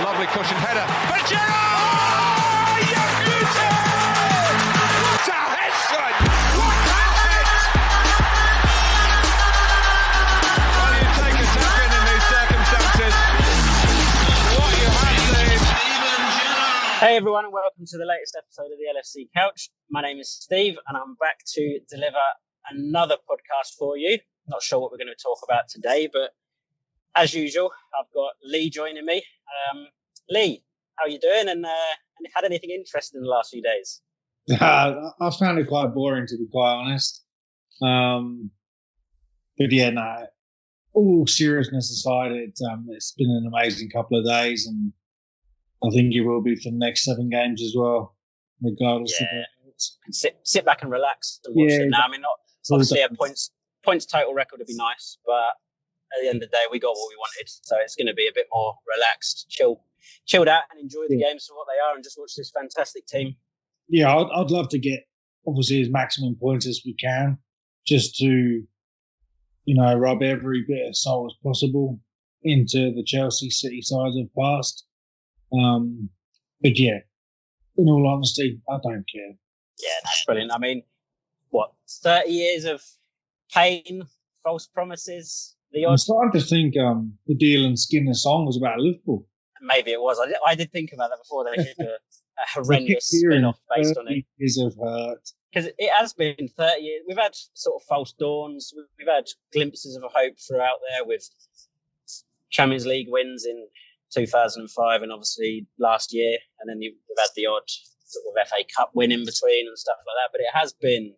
lovely cushioned header. But Gerrard! Oh, you beauty! What a head, son! What a head! Well, you take a tap in these circumstances. What you have seen. Hey everyone, and welcome to the latest episode of the LFC Couch. My name is Steve, and I'm back to deliver another podcast for you. Not sure what we're going to talk about today, but as usual, I've got Lee joining me. Lee, how are you doing? And had anything interesting in the last few days? I found it quite boring, to be quite honest. But yeah, no. All seriousness aside, it's been an amazing couple of days, and I think it will be for the next 7 games as well, regardless of it. Sit back and relax and watch it now. I mean, obviously a points total record would be nice, but at the end of the day, we got what we wanted. So it's going to be a bit more relaxed, chilled out, and enjoy the games for what they are, and just watch this fantastic team. Yeah, I'd love to get obviously as maximum points as we can, just to rub every bit of salt as possible into the Chelsea City sides of past. But yeah, in all honesty, I don't care. Yeah, that's brilliant. I mean, 30 years of pain, false promises. I'm starting to think the Deal and Skinner song was about Liverpool. Maybe it was. I did think about that before. They did a horrendous spin-off based on it. Years of hurt. Because it has been 30 years. We've had sort of false dawns. We've had glimpses of hope throughout there with Champions League wins in 2005 and obviously last year. And then we've had the odd sort of FA Cup win in between and stuff like that. But it has been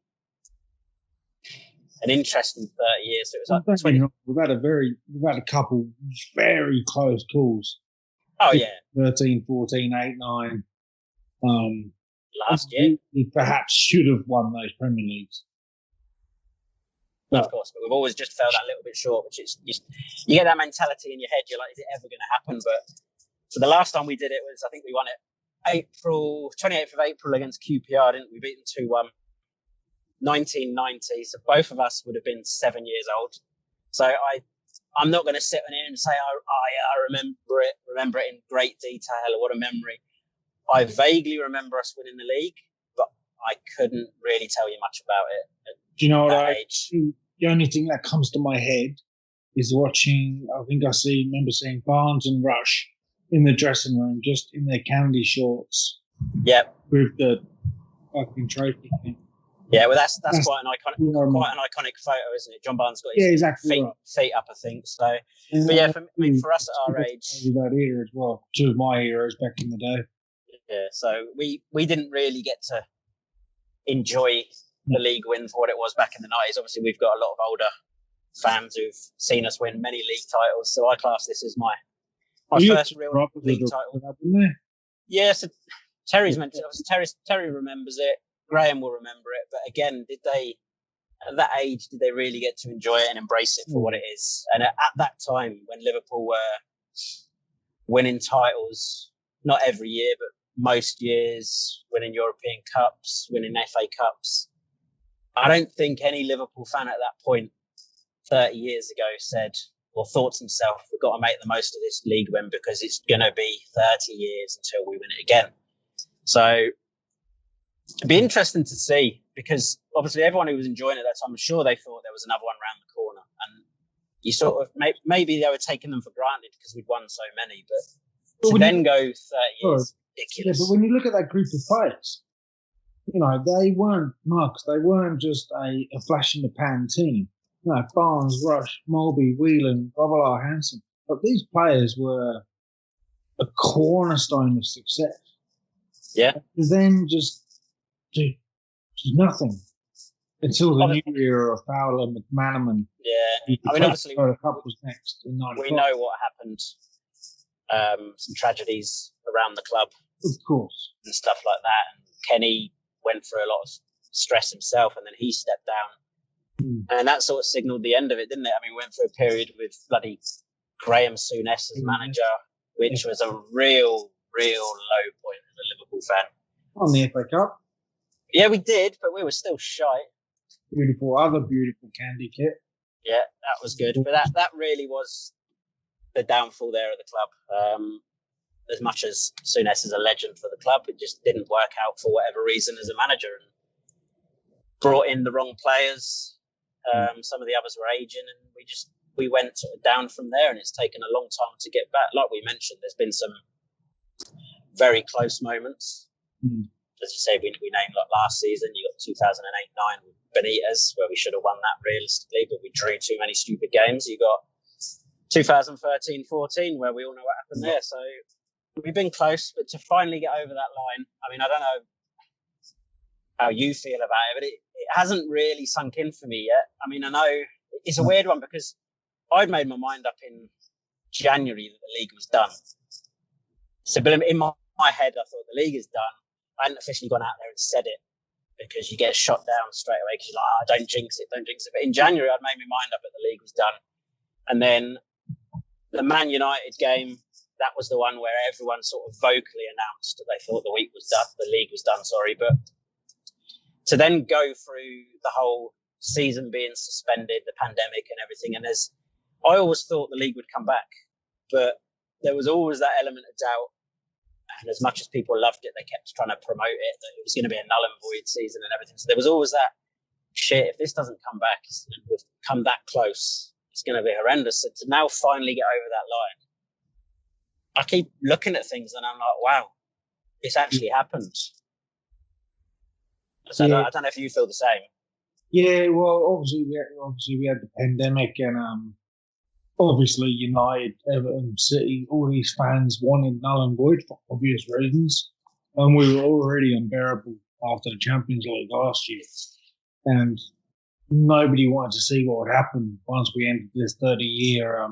an interesting 30 years. So it was like 20. We've had a couple very close calls. Oh yeah, 13, 14, 8, 9. Last year, we perhaps should have won those Premier Leagues. Of course, but we've always just fell that little bit short. Which is you get that mentality in your head. You're like, is it ever going to happen? But so the last time we did it was, I think we won it 28th of April against QPR, didn't we? Beat them 2-1. 1990, so both of us would have been 7 years old. So I'm not going to sit on here and say I remember it in great detail or what a memory. I vaguely remember us winning the league, but I couldn't really tell you much about it. Do you know what? The only thing that comes to my head is watching. I think remember seeing Barnes and Rush in the dressing room, just in their candy shorts. Yep. With the fucking trophy thing. Yeah, well, that's quite an iconic photo, isn't it? John Barnes got his feet up, I think. So, but yeah, for us at our age, that era as well. 2 of my heroes back in the day. Yeah, so we didn't really get to enjoy the league win for what it was back in the 90s. Obviously, we've got a lot of older fans who've seen us win many league titles, so I class this as my first real league title. Yeah, so Terry's mentioned. Terry remembers it. Graham will remember it, but again, at that age, did they really get to enjoy it and embrace it for what it is? And at that time, when Liverpool were winning titles, not every year, but most years, winning European Cups, winning FA Cups, I don't think any Liverpool fan at that point, 30 years ago, said or thought to himself, we've got to make the most of this league win because it's going to be 30 years until we win it again. So it'd be interesting to see, because obviously everyone who was enjoying it at that time, I'm sure they thought there was another one around the corner. And you sort of, maybe they were taking them for granted because we'd won so many. But to then go 30 years, ridiculous. Yeah, but when you look at that group of players, they weren't mugs. They weren't just a flash in the pan team. Barnes, Rush, Mulby, Whelan, Robert Hansen. But these players were a cornerstone of success. Yeah. And then just nothing until the new era of Fowler, McManaman. Yeah, I mean, obviously, the Cup was next in 95. We know what happened. Some tragedies around the club, of course, and stuff like that. And Kenny went through a lot of stress himself, and then he stepped down, and that sort of signalled the end of it, didn't it? I mean, we went through a period with bloody Graham Souness as manager, which was a real low point as a Liverpool fan. On the FA Cup. Yeah, we did, but we were still shy. Beautiful candy kit. Yeah, that was good. But that really was the downfall there of the club. as much as Souness is a legend for the club, it just didn't work out for whatever reason as a manager, and brought in the wrong players. Some of the others were aging, and we went sort of down from there, and it's taken a long time to get back. Like we mentioned, there's been some very close moments. As you say, we named like last season, you got 2008-9 with Benitez, where we should have won that realistically, but we drew too many stupid games. You got 2013-14, where we all know what happened there. So we've been close, but to finally get over that line, I mean, I don't know how you feel about it, but it hasn't really sunk in for me yet. I mean, I know it's a weird one because I'd made my mind up in January that the league was done. So, but in my head, I thought the league is done. I hadn't officially gone out there and said it because you get shot down straight away because you're like, oh, don't jinx it. But in January, I'd made my mind up that the league was done. And then the Man United game, that was the one where everyone sort of vocally announced that they thought the league was done, But to then go through the whole season being suspended, the pandemic and everything, and I always thought the league would come back, but there was always that element of doubt. And as much as people loved it, they kept trying to promote it, that it was going to be a null and void season and everything. So there was always that shit. If this doesn't come back, and we've come that close, it's going to be horrendous. So to now finally get over that line, I keep looking at things and I'm like, wow, it's actually happened. So I don't know if you feel the same. Yeah, well, obviously we had the pandemic, and obviously United, Everton, City, all these fans wanted null and void for obvious reasons, and we were already unbearable after the Champions League last year, and nobody wanted to see what would happen once we entered this 30-year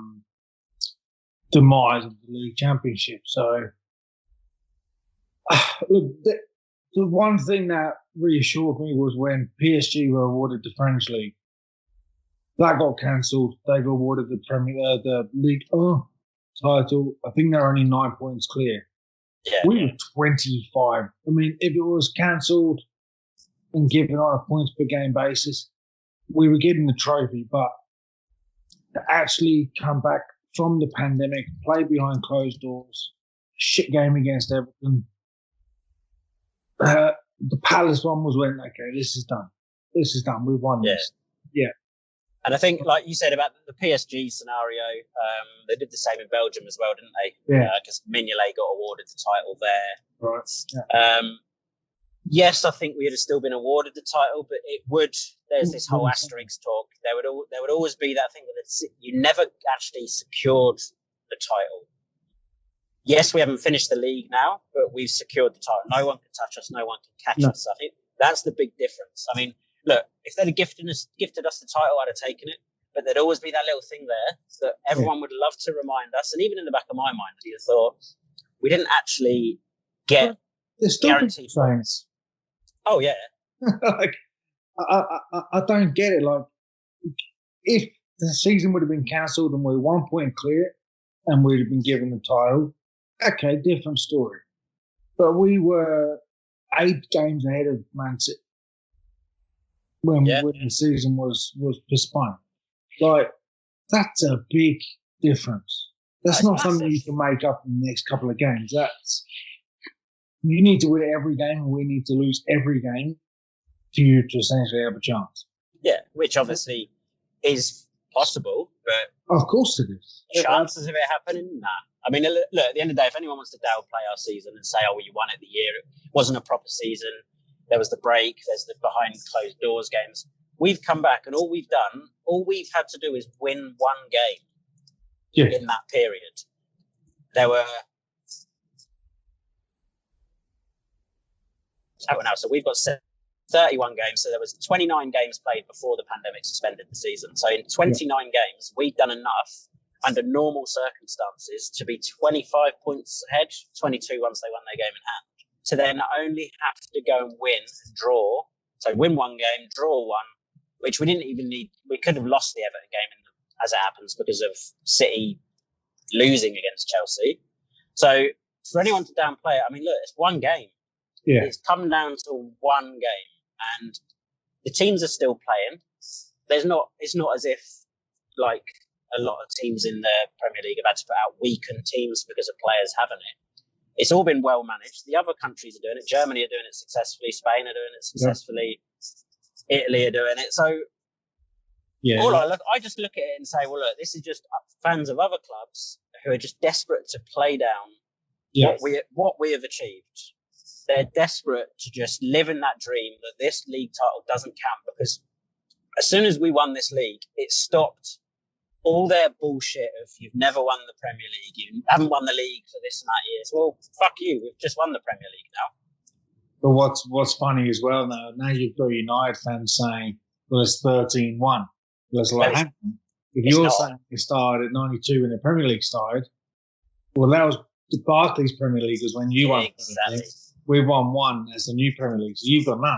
demise of the league championship. So, look, the one thing that reassured me was when PSG were awarded the French league. That got cancelled. They got awarded the League title. I think they're only 9 points clear. Yeah, we were 25. I mean, if it was cancelled and given on a points per game basis, we were getting the trophy. But to actually come back from the pandemic, play behind closed doors, shit game against Everton. The Palace one was when, okay, this is done. We've won this. Yeah. And I think, like you said about the PSG scenario, they did the same in Belgium as well, didn't they? Yeah. Because Mignolet got awarded the title there. Right. Yeah. Yes, I think we would have still been awarded the title, but there's this whole asterisk talk. There would always be that thing that you never actually secured the title. Yes, we haven't finished the league now, but we've secured the title. No one can touch us. No one can catch us. I think that's the big difference. I mean, look, if they'd have gifted us the title, I'd have taken it. But there'd always be that little thing there that everyone would love to remind us. And even in the back of my mind, I'd have thought, we didn't actually get guaranteed points. Oh, yeah. Like, I don't get it. Like, if the season would have been cancelled and we're 1 point clear and we'd have been given the title, okay, different story. But we were 8 games ahead of Man City when the season was postponed. Like, that's a big difference. That's not massive. Something you can make up in the next couple of games. You need to win every game, and we need to lose every game for you to essentially have a chance. Yeah, which obviously is possible, but of course it is. Chances of it happening? Nah. I mean, look, at the end of the day, if anyone wants to downplay our season and say, oh, well, you won it the year, it wasn't a proper season, there was the break, there's the behind closed doors games. We've come back, and all we've had to do is win one game in that period. There were... So we've got 31 games. So there was 29 games played before the pandemic suspended the season. So in 29 games, we've done enough under normal circumstances to be 25 points ahead, 22 once they won their game in hand, to then only have to go and win and draw. So win one game, draw one, which we didn't even need. We could have lost the Everton game as it happens because of City losing against Chelsea. So for anyone to downplay it, I mean, look, it's one game. Yeah. It's come down to one game, and the teams are still playing. It's not as if like a lot of teams in the Premier League have had to put out weakened teams because of players having it. It's all been well managed. The other countries are doing it. Germany are doing it successfully. Spain are doing it successfully. Yep. Italy are doing it. So I just look at it and say, well, look, this is just fans of other clubs who are just desperate to play down what we have achieved. They're desperate to just live in that dream that this league title doesn't count, because as soon as we won this league, it stopped all their bullshit of you've never won the Premier League, you haven't won the league for this and that years. Well, fuck you, we've just won the Premier League now. But what's funny as well now you've got United fans saying, well, it's 13-1. Well, it's like, hang on. If you're saying you started at 92 when the Premier League started, well, that was the Barclays Premier League was when you won. Exactly. We won one as the new Premier League, so you've got none.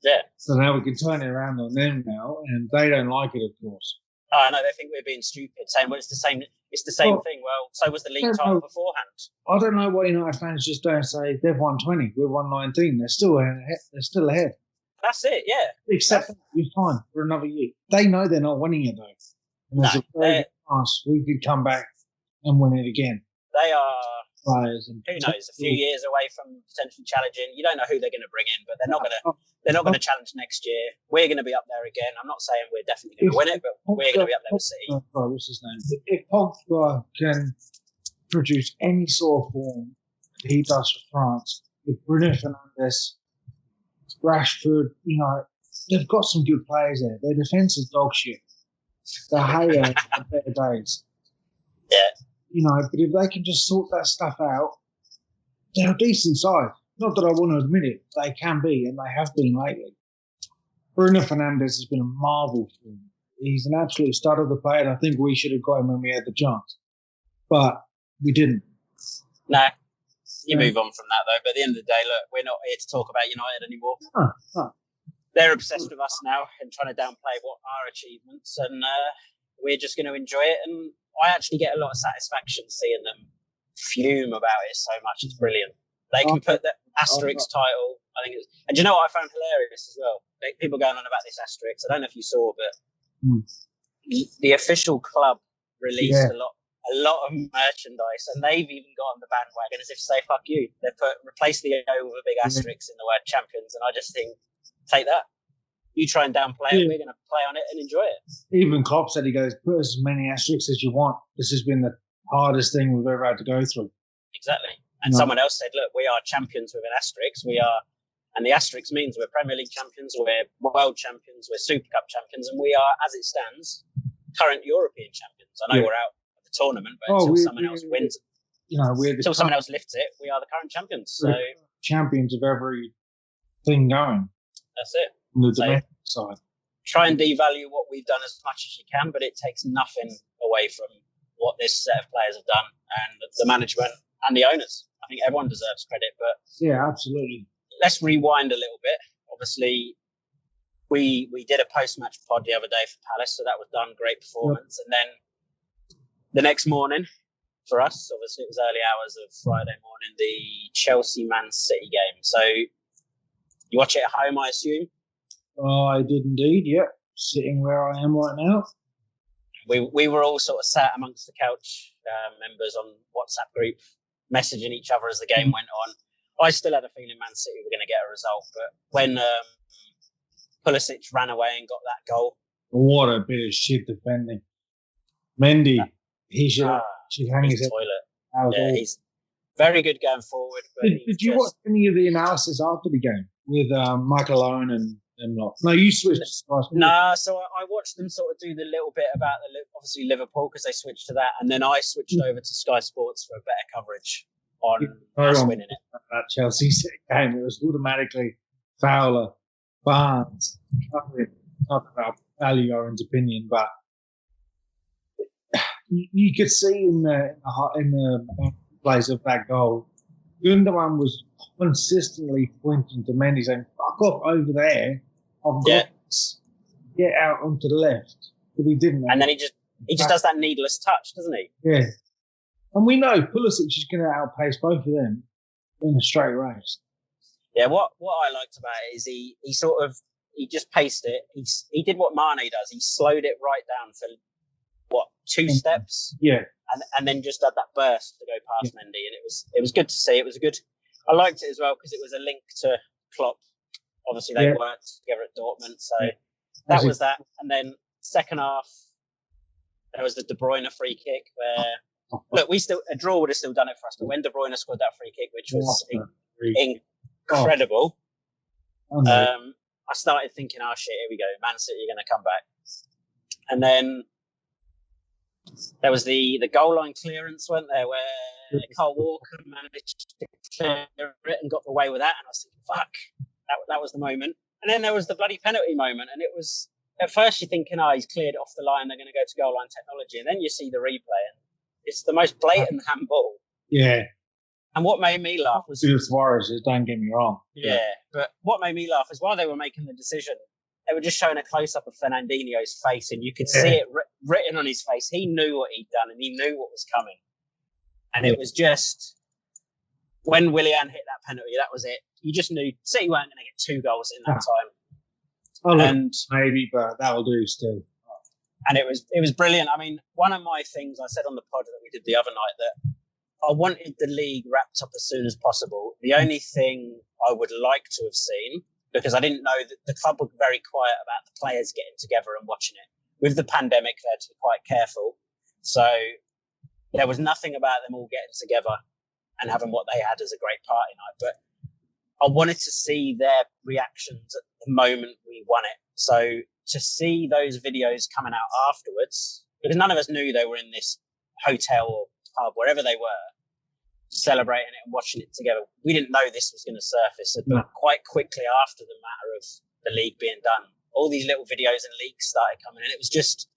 Yeah. So now we can turn it around on them now, and they don't like it, of course. Oh, no, they think we're being stupid, saying, well, it's the same thing. Well, so was the league title beforehand. I don't know why United fans just don't say they've won 20, we've won 19. They're still ahead. That's it, yeah. Except you're fine for another year. They know they're not winning it, though. And there's a very good chance we could come back and win it again. They are players. Who knows? A few years away from potentially challenging. You don't know who they're going to bring in, but they're not going to challenge next year. We're going to be up there again. I'm not saying we're definitely going to win it, but we're going to be up there with City. What's his name? If Pogba can produce any sort of form he does for France, if Bruno Fernandes, Rashford, they've got some good players there. Their defence is dog shit. The Gea are better days. Yeah. But if they can just sort that stuff out, they're a decent side. Not that I want to admit it, they can be, and they have been lately. Bruno Fernandes has been a marvel for him. He's an absolute stud of the player, and I think we should have got him when we had the chance. But we didn't. No. You move on from that, though. But at the end of the day, look, we're not here to talk about United anymore. No. They're obsessed with us now and trying to downplay what our achievements, and we're just going to enjoy it. And I actually get a lot of satisfaction seeing them fume about it so much. It's brilliant. They can put the Asterix title. I think and do you know what I found hilarious as well? People going on about this Asterix. I don't know if you saw, but the official club released a lot of merchandise, and they've even got on the bandwagon as if to say "fuck you." They replaced the O with a big asterisk in the word champions, and I just think, take that. You try and downplay it, we're going to play on it and enjoy it. Even Klopp said, he goes, put as many asterisks as you want. This has been the hardest thing we've ever had to go through. Exactly. And someone else said, look, we are champions with an asterisk. And the asterisk means we're Premier League champions, we're world champions, we're Super Cup champions, and we are, as it stands, current European champions. I know we're out of the tournament, but until someone else wins, until someone else lifts it, we are the current champions. So champions of everything going. That's it. On the domestic side. Try and devalue what we've done as much as you can, but it takes nothing away from what this set of players have done and the management and the owners. I think everyone deserves credit, but yeah, absolutely. Let's rewind a little bit. Obviously, we did a post-match pod the other day for Palace, so that was done. Great performance. And then the next morning, for us, obviously it was early hours of Friday morning, the Chelsea-Man City game. So you watch it at home, I assume? Oh, I did indeed, yeah. Sitting where I am right now. We were all sort of sat amongst the couch members on WhatsApp group, messaging each other as the game went on. I still had a feeling Man City were going to get a result, but when Pulisic ran away and got that goal. What a bit of shit defending. Mendy, he should hang his head. Toilet. Yeah, he's very good going forward. But did you watch any of the analysis after the game with Michael Owen and lot? No, you switched. No, so I watched them sort of do the little bit about obviously Liverpool because they switched to that, and then I switched over to Sky Sports for a better coverage on us winning it. That Chelsea game, it was automatically Fowler, Barnes. Not about value Owen's opinion, but you could see in the place of that goal, Gundogan was consistently pointing to Mendy saying, "Fuck off over there! I've got this. Get out onto the left." But he didn't. And then he just does that needless touch, doesn't he? Yeah. And we know Pulisic is going to outpace both of them in a straight race. Yeah, what I liked about it is he just paced it. He did what Mane does. He slowed it right down for 2 steps? Yeah. and then just had that burst to go past Mendy, and it was good to see. It was a good. I liked it as well because it was a link to Klopp. Obviously, they worked together at Dortmund, so that was that. And then second half, there was the De Bruyne free kick where look, a draw would have still done it for us, but when De Bruyne scored that free kick, which was incredible, I started thinking, "Oh shit, here we go, Man City are going to come back." And then there was the goal line clearance, weren't there, where Kyle Walker managed to clear it and got away with that, and I was thinking, "Fuck." That was the moment. And then there was the bloody penalty moment. And it was, at first you're thinking, he's cleared it off the line. They're going to go to goal line technology. And then you see the replay and it's the most blatant handball. Yeah. And what made me laugh was... Suarez, don't get me wrong. Yeah. But what made me laugh is while they were making the decision, they were just showing a close-up of Fernandinho's face and you could see it written on his face. He knew what he'd done and he knew what was coming. And it was just... When Willian hit that penalty, that was it. You just knew City weren't going to get 2 goals in that time. Oh, and maybe, but that'll do still. And it was brilliant. I mean, one of my things I said on the pod that we did the other night that I wanted the league wrapped up as soon as possible. The only thing I would like to have seen, because I didn't know that the club were very quiet about the players getting together and watching it. With the pandemic, they had to be quite careful. So there was nothing about them all getting together and having what they had as a great party night. But I wanted to see their reactions at the moment we won it. So to see those videos coming out afterwards, because none of us knew they were in this hotel or pub, wherever they were, celebrating it and watching it together. We didn't know this was going to surface. But quite quickly after the matter of the league being done, all these little videos and leaks started coming in. It was just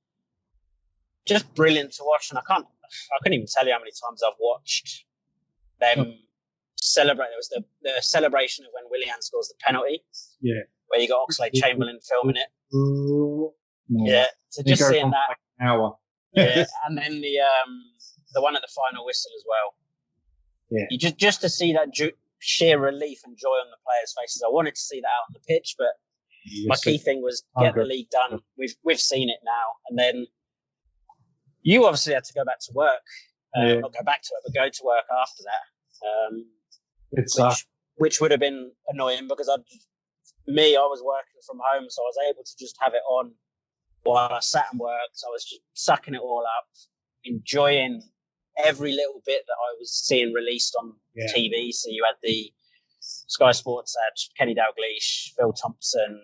brilliant to watch. And I couldn't even tell you how many times I've watched them celebrate. There was the celebration of when Willian scores the penalty. Yeah. Where you got Oxlade-Chamberlain filming it. Yeah. So just seeing that. Like an hour. Yeah. And then the one at the final whistle as well. Yeah. You just to see that sheer relief and joy on the players' faces. I wanted to see that out on the pitch, but my key thing was get the league done. We've seen it now. And then you obviously had to go back to work. Not go back to it, but go to work after that. Which would have been annoying because I was working from home, so I was able to just have it on while I sat and worked. I was just sucking it all up, enjoying every little bit that I was seeing released on TV. So you had the Sky Sports ad, Kenny Dalglish, Phil Thompson,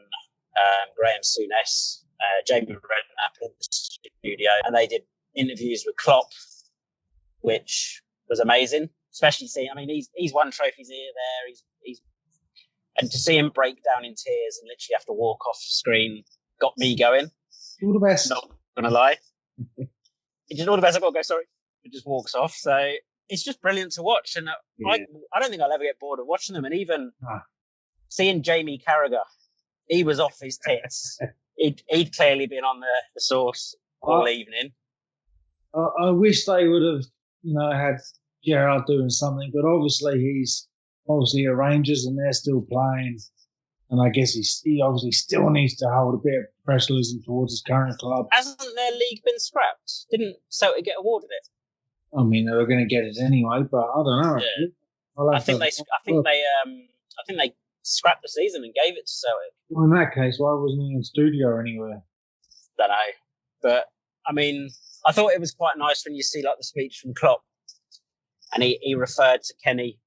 Graham Souness, Jamie Redknapp in the studio, and they did interviews with Klopp, which was amazing. Especially seeing, I mean, he's won trophies here, there. He's and to see him break down in tears and literally have to walk off screen got me going. All the best. Not gonna lie. He did all the best. I've got to go. Sorry. It just walks off. So it's just brilliant to watch, and I don't think I'll ever get bored of watching them. And even seeing Jamie Carragher, he was off his tits. He'd clearly been on the sauce all evening. I wish they would have, had Gerrard doing something, but obviously he's a Rangers and they're still playing, and I guess he obviously still needs to hold a bit of professionalism towards his current club. Hasn't their league been scrapped? Didn't Celtic get awarded it? I mean, they were going to get it anyway, but I don't know. Yeah. I think they scrapped the season and gave it to Celtic. Well, in that case, why wasn't he in studio anywhere? Don't know, but I mean, I thought it was quite nice when you see like the speech from Klopp, and he referred to Kenny,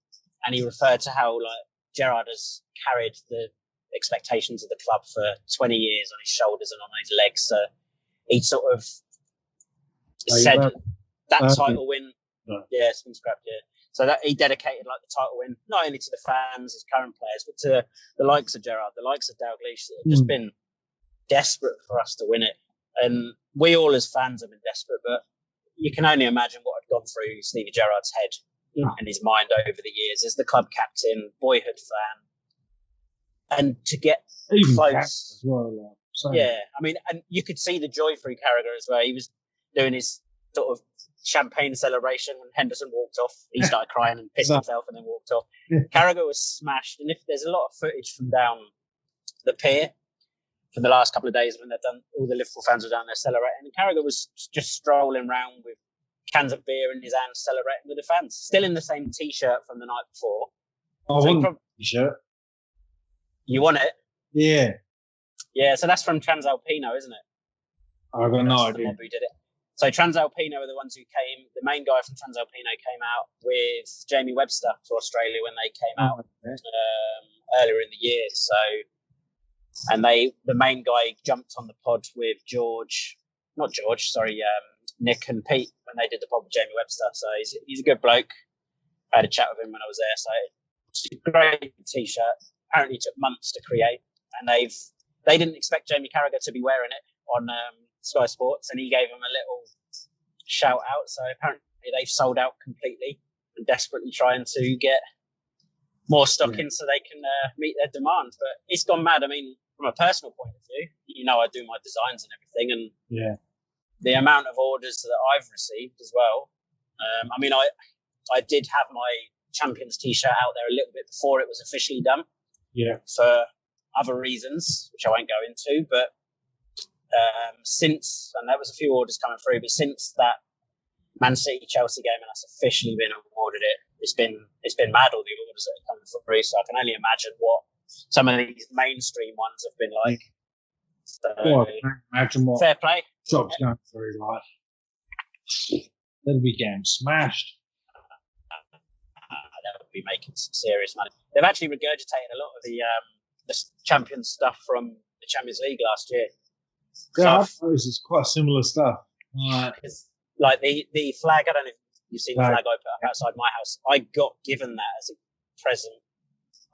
and he referred to how like Gerrard has carried the expectations of the club for 20 years on his shoulders and on his legs. So he sort of said that title win. Yeah, it's been scrapped. Yeah, so that he dedicated like the title win not only to the fans, his current players, but to the likes of Gerrard, the likes of Dalglish that have just been desperate for us to win it. And we all as fans have been desperate, but you can only imagine what had gone through Stevie Gerrard's head and his mind over the years as the club captain, boyhood fan. And to get even close. As well, yeah, I mean, and you could see the joy through Carragher as well. He was doing his sort of champagne celebration when Henderson walked off. He started crying and pissed himself and then walked off. Carragher was smashed. And if there's a lot of footage from down the pier, for the last couple of days when they've done, all the Liverpool fans were down there celebrating. And Carragher was just strolling around with cans of beer in his hand, celebrating with the fans. Still in the same T-shirt from the night before. I want the T-shirt. You want it? Yeah. Yeah, so that's from Transalpino, isn't it? I've got no idea. The mob who did it. So Transalpino are the ones who came. The main guy from Transalpino came out with Jamie Webster to Australia when they came out earlier in the year. So, and the main guy jumped on the pod with Nick and Pete when they did the pod with Jamie Webster. So he's a good bloke. I had a chat with him when I was there. So it's a great T-shirt. Apparently took months to create, and they didn't expect Jamie Carragher to be wearing it on Sky Sports, and he gave them a little shout out. So apparently they've sold out completely and desperately trying to get more stock in so they can meet their demand. But it's gone mad. I mean, from a personal point of view, I do my designs and everything, and the amount of orders that I've received as well. I mean, I did have my Champions T-shirt out there a little bit before it was officially done. Yeah. For other reasons, which I won't go into, but and there was a few orders coming through, but since that Man City Chelsea game and us officially been awarded it, it's been mad, all the orders that are coming through. So I can only imagine what some of these mainstream ones have been like. So, imagine what fair play. Job's going through, like they'll be getting smashed. They'll be making some serious money. They've actually regurgitated a lot of the Champions stuff from the Champions League last year. Yeah, I've noticed it's quite similar stuff. Like the flag, I don't know if you've seen the flag I put up outside my house. I got given that as a present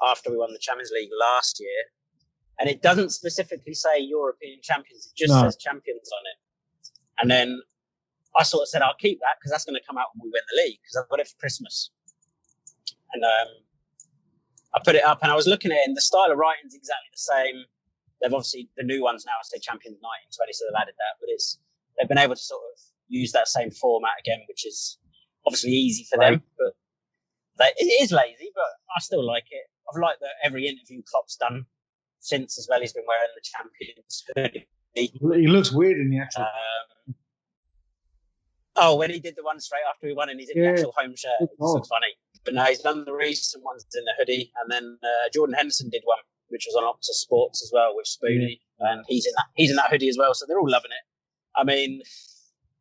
after we won the Champions League last year. And it doesn't specifically say European champions. It just says champions on it. And then I sort of said, I'll keep that because that's going to come out when we win the league because I've got it for Christmas. And I put it up and I was looking at it and the style of writing's exactly the same. They've obviously, the new ones now say Champions 1920, so they've added that. But they've been able to sort of use that same format again, which is obviously easy for them. But it is lazy, but I still like it. I've liked that every interview Klopp's done since as well. He's been wearing the Champions hoodie. He looks weird in the actual. When he did the one straight after we won and he's in the actual home shirt, it looks funny. But no, he's done the recent ones in the hoodie, and then Jordan Henderson did one, which was on Optus Sports as well with Spoonie, and he's in that hoodie as well. So they're all loving it. I mean,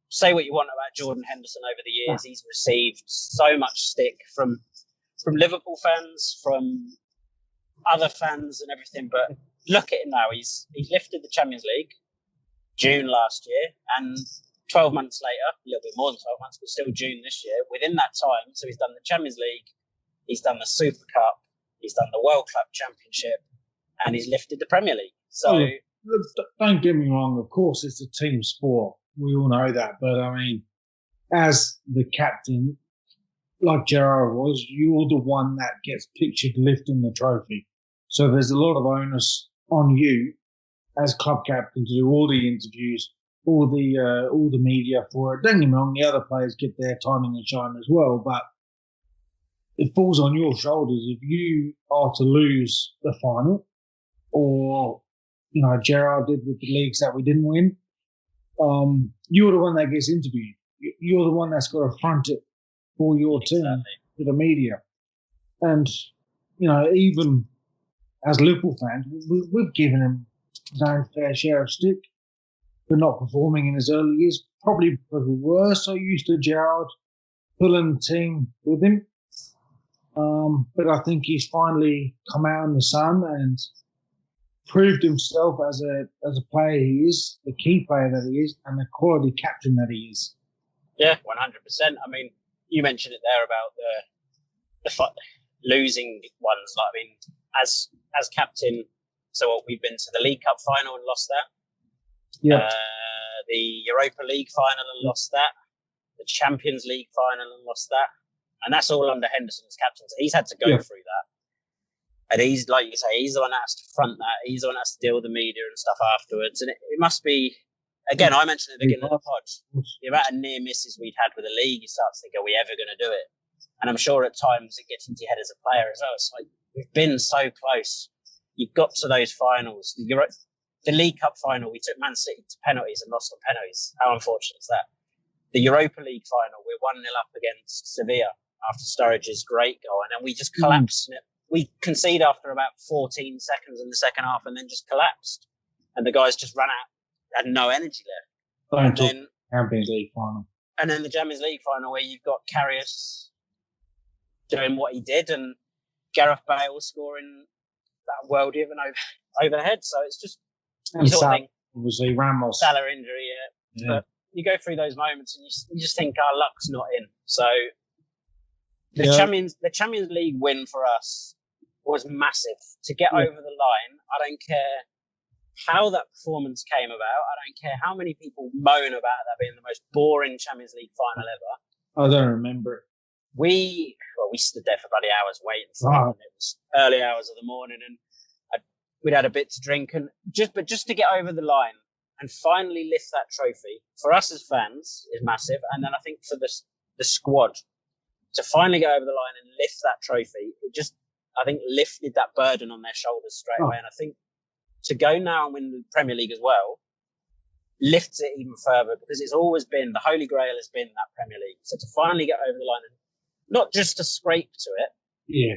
say what you want about Jordan Henderson over the years, he's received so much stick from Liverpool fans, from other fans and everything, but look at him now. He's lifted the Champions League June last year, and 12 months later, a little bit more than 12 months, but still June this year, within that time, so he's done the Champions League, he's done the Super Cup, he's done the World Club Championship, and he's lifted the Premier League. So don't get me wrong, of course it's a team sport. We all know that, but I mean, as the captain, like Gerrard was, you're the one that gets pictured lifting the trophy. So there's a lot of onus on you as club captain to do all the interviews, all the media for it. Don't get me wrong, the other players get their timing and shine as well, but it falls on your shoulders if you are to lose the final, or Gerrard did with the leagues that we didn't win. You're the one that gets interviewed. You're the one that's got to front it for your team to the media. And even as Liverpool fans, we've given him his own fair share of stick for not performing in his early years, probably because we were so used to Gerrard pulling the team with him. But I think he's finally come out in the sun and proved himself as a player he is, the key player that he is, and the quality captain that he is. Yeah, 100%. I mean, you mentioned it there about the losing ones. Like, I mean, as captain, so what, we've been to the League Cup final and lost that. Yeah. The Europa League final and lost that. The Champions League final and lost that. And that's all under Henderson's captain. So he's had to go through that. And he's, like you say, he's the one that has to front that. He's the one that has to deal with the media and stuff afterwards. And it must be, again, I mentioned at the beginning of the pod, the amount of near misses we'd had with the league, you start to think, are we ever going to do it? And I'm sure at times it gets into your head as a player as well. It's like, we've been so close. You've got to those finals. The League Cup final, we took Man City to penalties and lost on penalties. How unfortunate is that? the Europa League final, we're 1-0 up against Sevilla after Sturridge's great goal, and then we just collapsed. We conceded after about 14 seconds in the second half, and then just collapsed. And the guys just ran out, had no energy left. Don't talk Champions League final. And then the Champions League final, where you've got Karius doing what he did, and Gareth Bale scoring that worldie of an overhead. So it's just and Salah, obviously Ramos. Salah injury, yeah. But you go through those moments and you just think our luck's not in. So the Champions League win for us was massive. To get over the line, I don't care how that performance came about. I don't care how many people moan about that being the most boring Champions League final ever. I don't remember it. We stood there for bloody hours waiting for it. And it was early hours of the morning, and we'd had a bit to drink, and just to get over the line and finally lift that trophy for us as fans is massive. And then I think for the squad to finally get over the line and lift that trophy, it just, I think, lifted that burden on their shoulders straight away. And I think to go now and win the Premier League as well lifts it even further, because it's always been, the Holy Grail has been that Premier League. So to finally get over the line and not just to scrape to it. Yeah.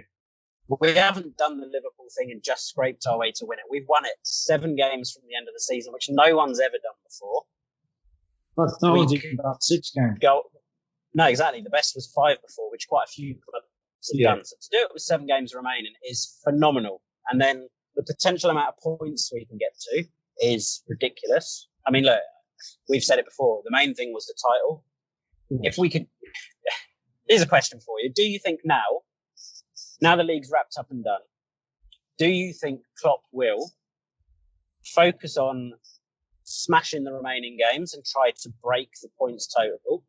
We haven't done the Liverpool thing and just scraped our way to win it. We've won it 7 games from the end of the season, which no one's ever done before. But no one's even done 6 games. No, exactly. The best was 5 before, which quite a few clubs have done. So to do it with 7 games remaining is phenomenal. And then the potential amount of points we can get to is ridiculous. I mean, look, we've said it before. The main thing was the title. If we could, here's a question for you. Do you think now the league's wrapped up and done, do you think Klopp will focus on smashing the remaining games and try to break the points total?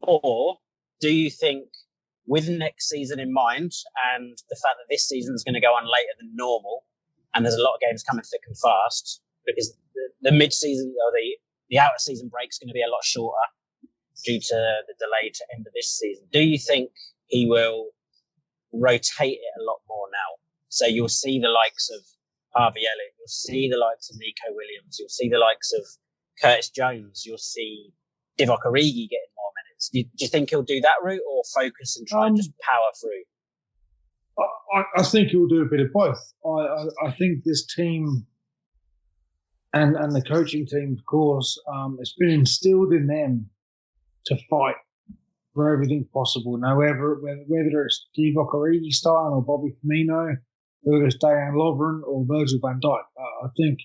Or do you think, with next season in mind and the fact that this season's going to go on later than normal and there's a lot of games coming thick and fast, because the mid-season or the out-of-season break's going to be a lot shorter due to the delay to end of this season, do you think he will rotate it a lot more now? So you'll see the likes of Harvey Elliott, you'll see the likes of Nico Williams, you'll see the likes of Curtis Jones, you'll see Divock Origi getting more minutes. Do you think he'll do that route, or focus and try and just power through? I think he'll do a bit of both. I think this team and the coaching team, of course, it's been instilled in them to fight for everything possible. Now, whether it's Divock Origi starting or Bobby Firmino, whether it's Dejan Lovren or Virgil van Dijk, I think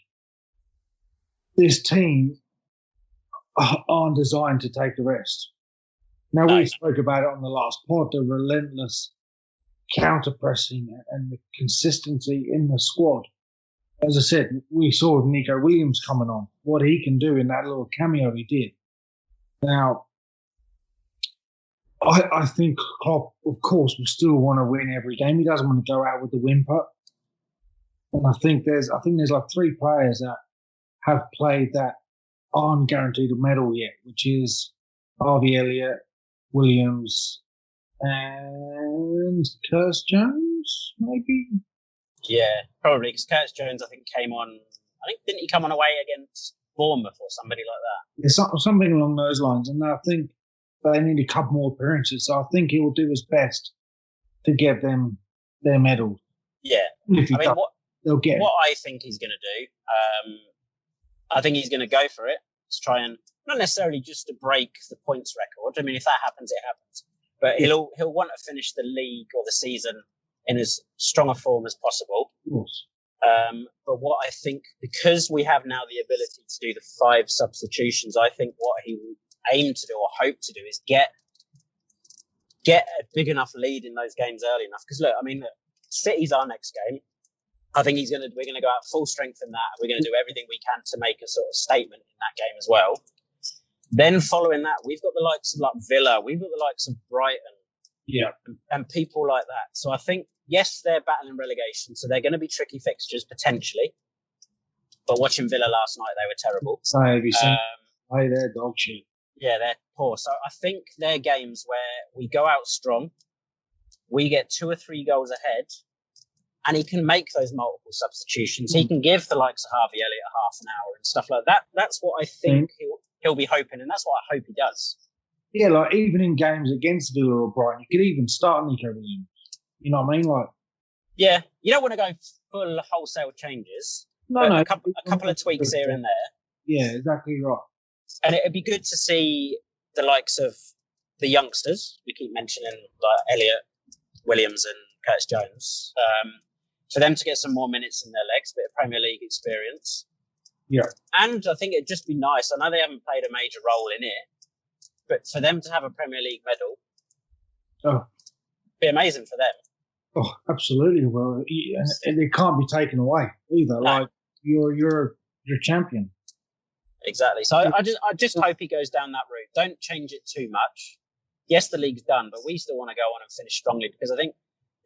this team aren't designed to take the rest. Now, we spoke about it on the last pod, the relentless counter-pressing and the consistency in the squad. As I said, we saw Nico Williams coming on, what he can do in that little cameo he did. Now, I think Klopp, of course, will still want to win every game. He doesn't want to go out with the whimper. And I think there's like 3 players that have played that aren't guaranteed a medal yet, which is Harvey Elliott, Williams, and Curtis Jones, maybe? Yeah, probably, because Curtis Jones, I think, came on, didn't he come on away against Bournemouth or somebody like that? It's something along those lines, and I think they need a couple more appearances, so I think he will do his best to get them their medal. Yeah. They'll get what I think he's going to do, I think he's going to go for it, to try and, not necessarily just to break the points record. I mean, if that happens, it happens. But he'll want to finish the league or the season in as strong a form as possible. Of course. But what I think, because we have now the ability to do the 5 substitutions, I think what he will aim to do or hope to do is get a big enough lead in those games early enough. Because look, City's our next game. I think we're going to go out full strength in that. We're going to do everything we can to make a sort of statement in that game as well. Then following that, we've got the likes of like Villa, we've got the likes of Brighton, and people like that. So I think, yes, they're battling relegation, so they're going to be tricky fixtures potentially. But watching Villa last night, they were terrible. So have you seen? They're dog shit. Yeah, they're poor. So I think they're games where we go out strong, we get 2 or 3 goals ahead, and he can make those multiple substitutions. He can give the likes of Harvey Elliott a half an hour and stuff like that. That's what I think he'll be hoping, and that's what I hope he does. Yeah, like even in games against Villa or Brighton, you could even start Nico Williams. You know what I mean? Like, yeah, you don't want to go full wholesale changes. no, but no, a couple of tweaks here and there. Yeah, exactly right. And it'd be good to see the likes of the youngsters. We keep mentioning like Elliot Williams and Curtis Jones. For them to get some more minutes in their legs, a bit of Premier League experience. Yeah. And I think it'd just be nice. I know they haven't played a major role in it, but for them to have a Premier League medal, be amazing for them. Oh, absolutely. Well, and it can't be taken away either. No. Like you're champion. Exactly. So I just hope he goes down that route. Don't change it too much. Yes, the league's done, but we still want to go on and finish strongly, because I think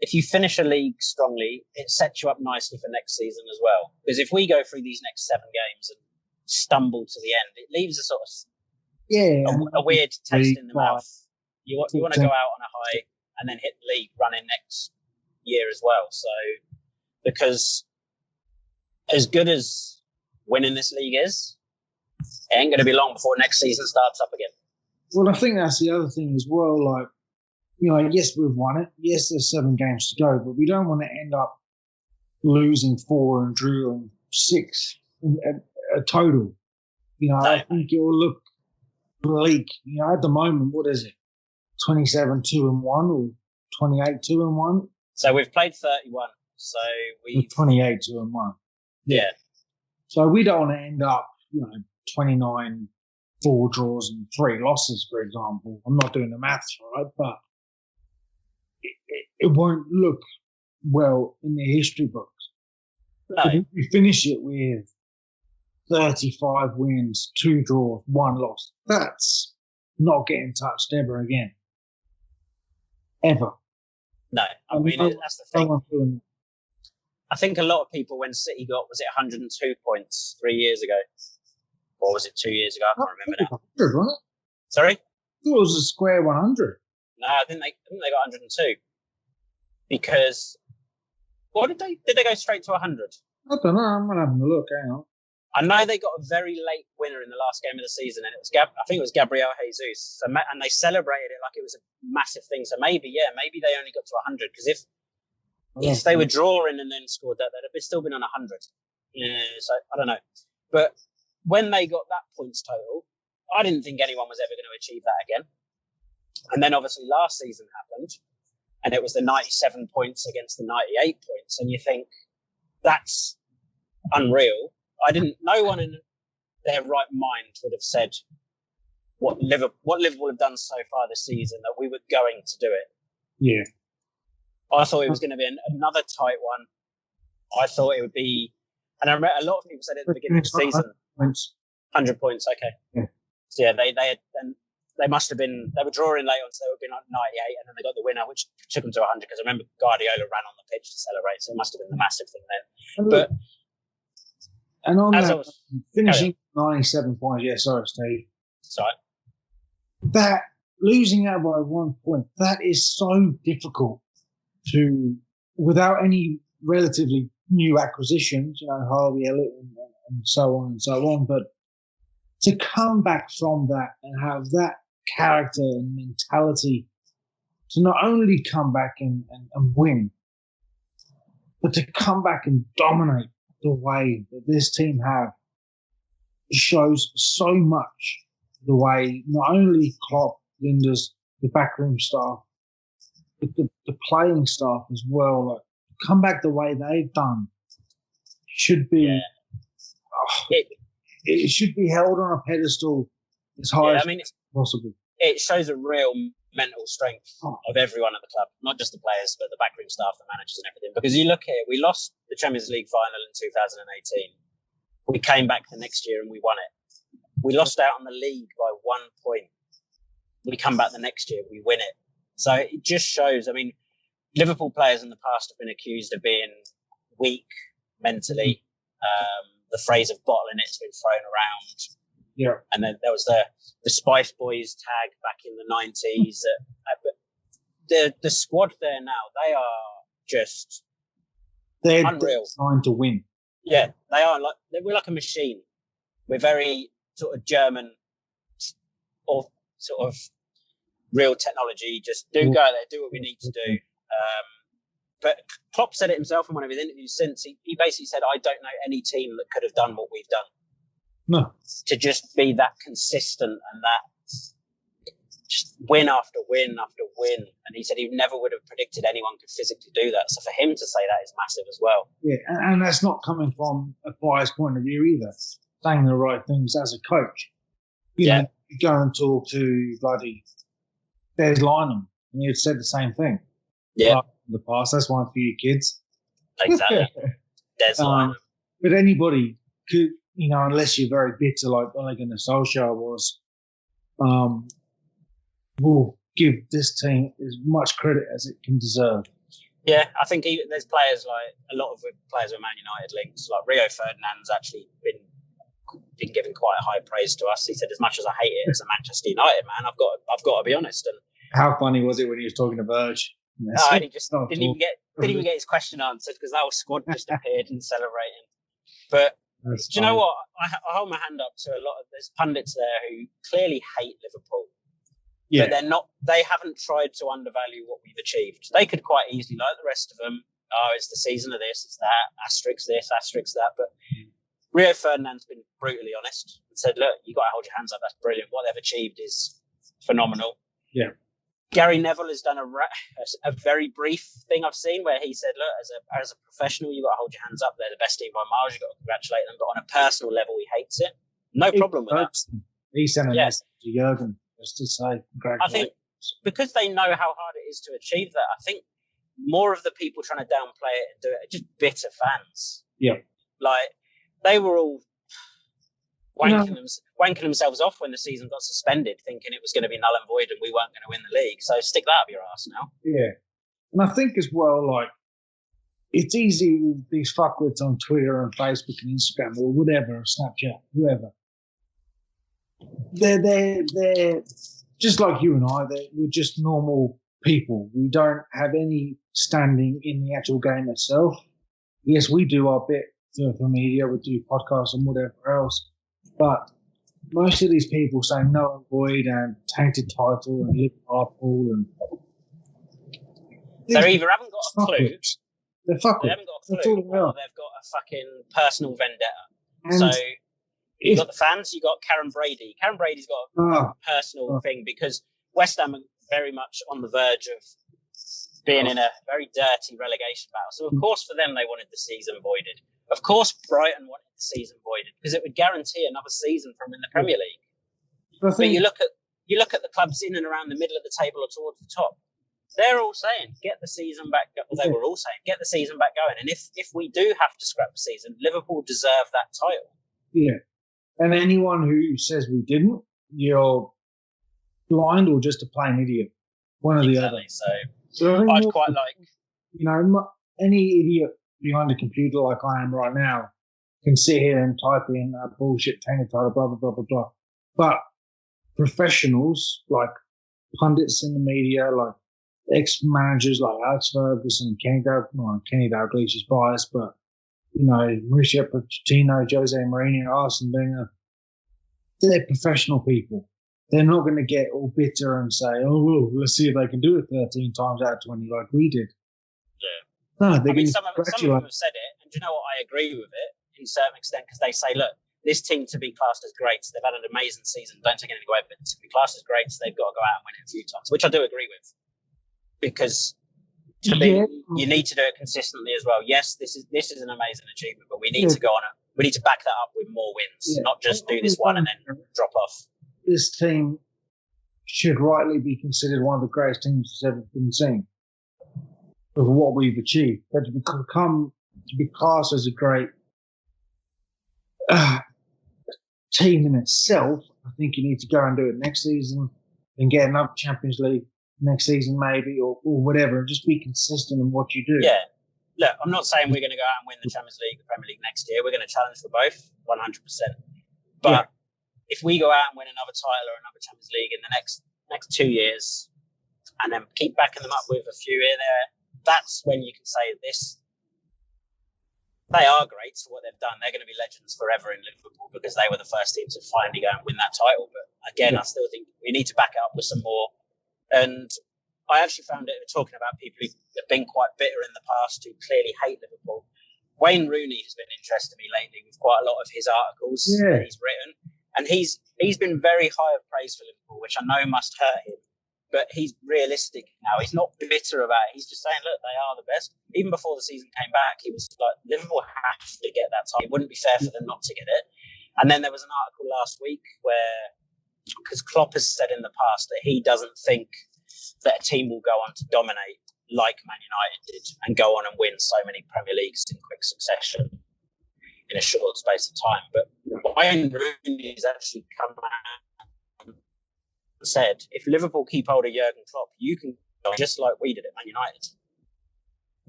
if you finish a league strongly, it sets you up nicely for next season as well. Because if we go through these next 7 games and stumble to the end, it leaves a sort of a weird taste in the mouth. You want to go out on a high and then hit the league running next year as well. So, because as good as winning this league is, it ain't going to be long before next season starts up again. Well, I think that's the other thing as well. Like, you know, yes, we've won it. Yes, there's 7 games to go, but we don't want to end up losing 4 and drawing 6 a total. You know, no. I think it will look bleak. You know, at the moment, what is it? 27-2-1 or 28-2-1? So we've played 31. So we've 28-2-1. Yeah. So we don't want to end up, you know, 29, 4 draws and 3 losses, for example. I'm not doing the maths right, but it won't look well in the history books. No. If we finish it with 35 wins, 2 draws, 1 loss, that's not getting touched ever again. Ever. No. I mean, that's the thing. I think a lot of people, when City got, was it 102 points 3 years ago? Or was it 2 years ago? I can't remember now. 100, wasn't it? Sorry? I thought it was a square 100. No, I think they got 102. Because, what did they go straight to 100? I don't know. I'm going to have a look. Hang on. I know they got a very late winner in the last game of the season, and it was I think it was Gabriel Jesus. So, and they celebrated it like it was a massive thing. So maybe they only got to 100, because if they were drawing and then scored that, they'd have still been on 100. Yeah, so I don't know. But when they got that points total, I didn't think anyone was ever going to achieve that again. And then obviously last season happened, and it was the 97 points against the 98 points. And you think, that's unreal. No one in their right mind would have said what Liverpool have done so far this season, that we were going to do it. Yeah. I thought it was going to be another tight one. I thought it would be, and I remember a lot of people said at the beginning of the season, 100 points. Okay. Yeah. So yeah, they must have been, they were drawing late on, so they would have been on 98, and then they got the winner, which took them to 100, because I remember Guardiola ran on the pitch to celebrate, so it must have been a massive thing then. And on that, finishing 97 points, yeah, sorry, Steve. Sorry. That, losing out by 1 point, that is so difficult to, without any relatively new acquisitions, you know, Harvey Elliott and so on and so on, but to come back from that and have that character and mentality to not only come back and win, but to come back and dominate the way that this team have, shows so much the way not only Klopp, Linders, the backroom staff, but the playing staff as well, like, come back the way they've done should be, it should be held on a pedestal as high as possible. It shows a real mental strength of everyone at the club, not just the players, but the backroom staff, the managers and everything. Because you look here, we lost the Champions League final in 2018. We came back the next year and we won it. We lost out on the league by 1 point. We come back the next year, we win it. So it just shows, I mean, Liverpool players in the past have been accused of being weak mentally. The phrase of bottling it's been thrown around. Yeah. And then there was the Spice Boys tag back in the 90s. But the squad there now, they are just unreal. Trying to win. Yeah, they are we're like a machine. We're very sort of German or sort of real technology. Just go out there, do what we need to do. But Klopp said it himself in one of his interviews since. He basically said, I don't know any team that could have done what we've done. No. To just be that consistent and that just win after win after win. And he said he never would have predicted anyone could physically do that. So for him to say that is massive as well. Yeah, and that's not coming from a biased point of view either. Saying the right things as a coach. You know, you go and talk to bloody Des Lynam, and he'd said the same thing. Yeah. Like in the past, that's one for you kids. Exactly. Des Lynam. But anybody could, you know, unless you're very bitter like Ole Gunnar Solskjaer was, will give this team as much credit as it can deserve. Yeah, I think even there's players like a lot of players with Man United links, like Rio Ferdinand's actually been given quite high praise to us. He said, as much as I hate it as a Manchester United man, I've got to be honest. And how funny was it when he was talking to Verge? And he just didn't even get his question answered because the whole squad just appeared and celebrating. But do you know what? I hold my hand up to a lot of there's pundits there who clearly hate Liverpool. Yeah. But they're not. They haven't tried to undervalue what we've achieved. They could quite easily, like the rest of them, it's the season of this, it's that, asterisk this, asterisk that. But Rio Ferdinand's been brutally honest and said, look, you've got to hold your hands up. That's brilliant. What they've achieved is phenomenal. Yeah. Gary Neville has done a very brief thing I've seen where he said, look, as a professional, you've got to hold your hands up. They're the best team by miles. You've got to congratulate them. But on a personal level, he hates it. No problem with that. He sent a message to Jurgen just to say congratulations. I think because they know how hard it is to achieve that, I think more of the people trying to downplay it and do it are just bitter fans. Yeah. Like, they were all wanking themselves off when the season got suspended, thinking it was going to be null and void and we weren't going to win the league. So stick that up your arse now. Yeah. And I think as well, like, it's easy with these fuckwits on Twitter and Facebook and Instagram or whatever, Snapchat, whoever. They're just like you and I. We're just normal people. We don't have any standing in the actual game itself. Yes, we do our bit for media. We do podcasts and whatever else. But most of these people say null and void and tainted title and Liverpool and they either haven't got a clue. They're fucking. They haven't got a clue, or they've got a fucking personal vendetta. And so you've got the fans. You've got Karen Brady. Karen Brady's got a personal thing because West Ham are very much on the verge of being in a very dirty relegation battle. So of course for them they wanted the season voided. Of course, Brighton wanted the season voided because it would guarantee another season from in the Premier League. But you look at the clubs in and around the middle of the table or towards the top. They're all saying, get the season back. They were all saying, get the season back going. And if we do have to scrap the season, Liverpool deserve that title. Yeah. And anyone who says we didn't, you're blind or just a plain idiot. One or the other. So I'd quite like, you know, any idiot behind a computer like I am right now can sit here and type in bullshit tainted title, blah, blah, blah, blah, blah. But professionals like pundits in the media, like ex-managers like Alex Ferguson, Kenny Dalglish is biased, but, you know, Mauricio Pochettino, Jose Mourinho, Arsene Wenger, they're professional people. They're not going to get all bitter and say, oh, well, let's see if they can do it 13 times out of 20 like we did. Yeah. No, some of them have said it, and do you know what? I agree with it in a certain extent because they say, look, this team to be classed as greats, they've had an amazing season, don't take anything away, but to be classed as greats, they've got to go out and win it a few times, which I do agree with. Because you need to do it consistently as well. Yes, this is an amazing achievement, but we need to go on it. We need to back that up with more wins, not just do this one and then drop off. This team should rightly be considered one of the greatest teams that's ever been seen of what we've achieved. But to be classed as a great team in itself, I think you need to go and do it next season and get another Champions League next season maybe or whatever, and just be consistent in what you do. Yeah. Look, I'm not saying we're going to go out and win the Champions League, the Premier League next year. We're going to challenge for both, 100%. But if we go out and win another title or another Champions League in the next 2 years and then keep backing them up with a few here there, that's when you can say they are great for what they've done. They're going to be legends forever in Liverpool because they were the first team to finally go and win that title. But again, I still think we need to back it up with some more. And I actually found it, talking about people who have been quite bitter in the past, who clearly hate Liverpool. Wayne Rooney has been interesting to me lately with quite a lot of his articles that he's written. And he's been very high of praise for Liverpool, which I know must hurt him. But he's realistic now. He's not bitter about it. He's just saying, look, they are the best. Even before the season came back, he was like, Liverpool have to get that title. It wouldn't be fair for them not to get it. And then there was an article last week where, because Klopp has said in the past that he doesn't think that a team will go on to dominate like Man United did and go on and win so many Premier Leagues in quick succession in a short space of time. But Wayne Rooney has actually come out and said, if Liverpool keep hold of Jurgen Klopp, you can go just like we did at Man United.